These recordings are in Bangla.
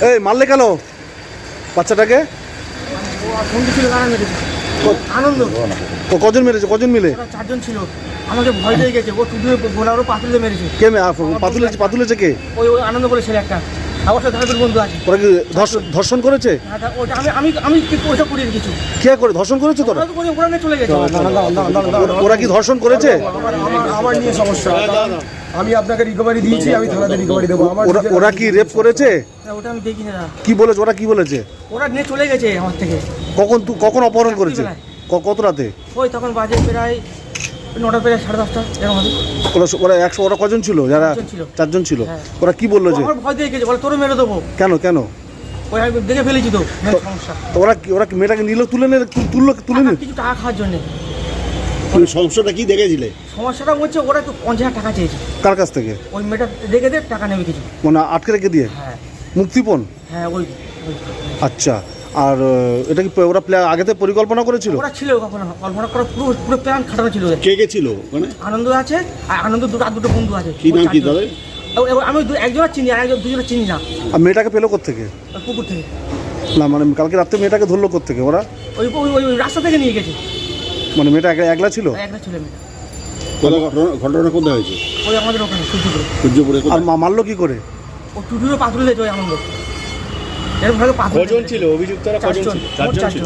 এই মারলে কেন বাচ্চাটাকে? আনন্দ। কজন মেরেছে, কজন মিলে? 4 জন ছিল। আমাকে ভয় পেয়ে গেছে, ও টুটুরে গোলারও পাতুলে মেরেছে। কে পাতুলেছে কে? ওই আনন্দ বলে ছেলে একটা, আমার সাথে ধারাদুর বন্ধু আছে। ওরা কি ধর্ষণ করেছে? ওটা আমি ওইটা করি কিছু। কে করে ধর্ষণ করেছে তোরা? ওরা নিয়ে চলে গেছে। ওরা কি ধর্ষণ করেছে? আমার নিয়ে সমস্যা, আমি আপনাকে রিকভারি দিয়েছি, আমি থানাতে রিকভারি দেবো। ওরা কি রেপ করেছে? ওটা আমি দেখি না। কি বলেছে ওরা, কি বলেছে? ওরা নিয়ে চলে গেছে আমার থেকে। কখন অপহরণ করেছে? কত রাতে? ওই তখন বাজে প্রায় 9টা প্রায় 10:30 এরকম হবে। ওরা কজন ছিল? যারা 4 জন ছিল। ওরা কি বললো? যে আমার ভয় দিয়ে গেছে, বলে তোরে মেরে দেবো। কেন? ওই আমি দেখে ফেলেছি তো সমস্যা। তো ওরা কি মেয়েটাকে নিল, তুলে নিল কিছু টাকা খাওয়ার জন্য। সমস্যাটা কি দেখেছিলে? সমস্যাটা হচ্ছে ওরা তো 50,000 টাকা চেয়েছে। কার কাছ থেকে? ওই মেয়েটা দেখে দে টাকা নেবে কিছু, মানে আটকে রেখে দিয়ে। হ্যাঁ মুক্তিপণ। হ্যাঁ ওই। আচ্ছা, আর এটা কি ওরা আগেতে পরিকল্পনা করেছিল? ওরা ছিল কখনো কল্পনা করা, পুরো প্ল্যান খাটানো ছিল। কে ছিল মানে? আনন্দ আছে, আর আনন্দ দুটো বন্ধু আছে। কি নাম কি তাদের? আমি একজনের চিনি, আর দুজনের চিনি না। আর মেয়েটাকে পেলো কোত্থেকে? পুকুর থেকে। না মানে কালকে রাত্রে মেয়েটাকে ধরলো কোত্থেকে ওরা? ওই রাস্তা থেকে নিয়ে গেছে। মানে মেয়েটা একলা ছিল? একটা ছিল মেয়েটা। ঘটনা কোথায় হয়েছে? ওই আমাদের ওখানে সূর্যপুরে। আর মারলো কি করে? ও টুটুরে পাথর দিয়েছে ওই আনন্দ। এর ভাগে পাথর। কজন ছিল অভিযুক্তরা? 4 জন। 4 জন ছিল।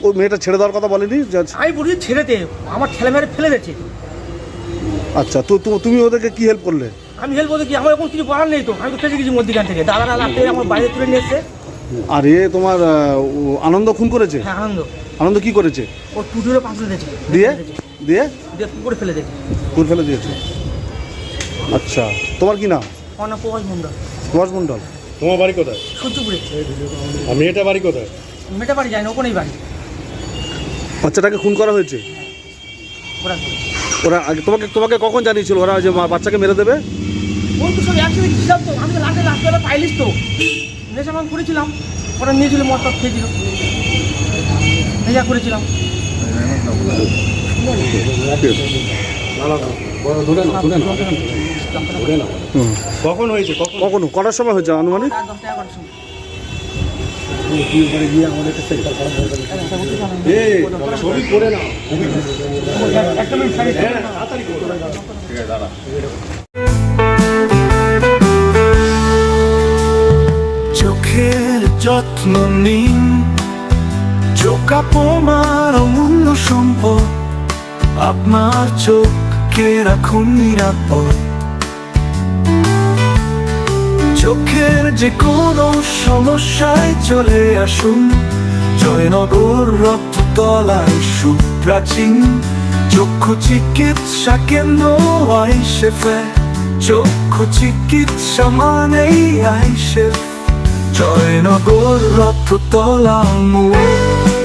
ও মেয়েটা ছেড়ে দেওয়ার কথা বলেনি? আমি বলি ছেড়েতে, আমার ঠেলে মেরে ফেলে দিচ্ছে। আচ্ছা, তো তুমি ওদেরকে কি হেল্প করলে? আমি হেল্প বলতে কি, আমার এখন কিছু বলার নেই তো। আমি তো ফেসে গেছি মধ্যিখান থেকে, দাদারা রাত্রে আমার বাইরে তুলে নিয়ে এসছে। আর তোমার আনন্দ খুন করেছে? হ্যাঁ আনন্দ কি করেছে? ও টুটুরে পাথর দিয়েছে। দিয়ে পুকুরে ফেলে দিয়েছে। পুকুর ফেলে দিয়েছে। আচ্ছা, তোমার কি নাম? প্রভাস মন্ডল। প্রভাস মন্ডল। তোমার বাড়ি কোথায়? সূর্যপুরে। আর মেয়েটা বাড়ি কোথায়? মেয়েটা বাড়ি যায় না, ওখানেই বাড়ি। বাচ্চাটাকে খুন করা হয়েছে? ওরা তোমাকে কখন জানিয়েছিল ওরা যে বাচ্চাকে মেরে দেবে? ওই তো সব একসাথে ছিলাম তো, আমি তো রাস্তাবেলা পাইলিস তো নেশা মান করেছিলাম। ওরা নিয়েছিল, মদ টদ খেয়েছিল, নেশা করেছিলাম। কখন হয়েছে? কখনো কটার সময় হয়েছে আনুমানিক? 10-11 সময়। ছবি করে নাও। চোখের যত্ন নিন, চোখ আপনার অমূল্য সম্পদ, আপনার চোখকে রাখুন নিরাপদ। চোখের যে কোনো সমস্যায় চলে আসুন জয়নগর রক্ততলায় সুপ্রাচীন চক্ষু চিকিৎসা কেন্দ্র আইসেফে। চক্ষু চিকিৎসা মানেই আইসেফ, জয়নগর রক্ততলা মোড়।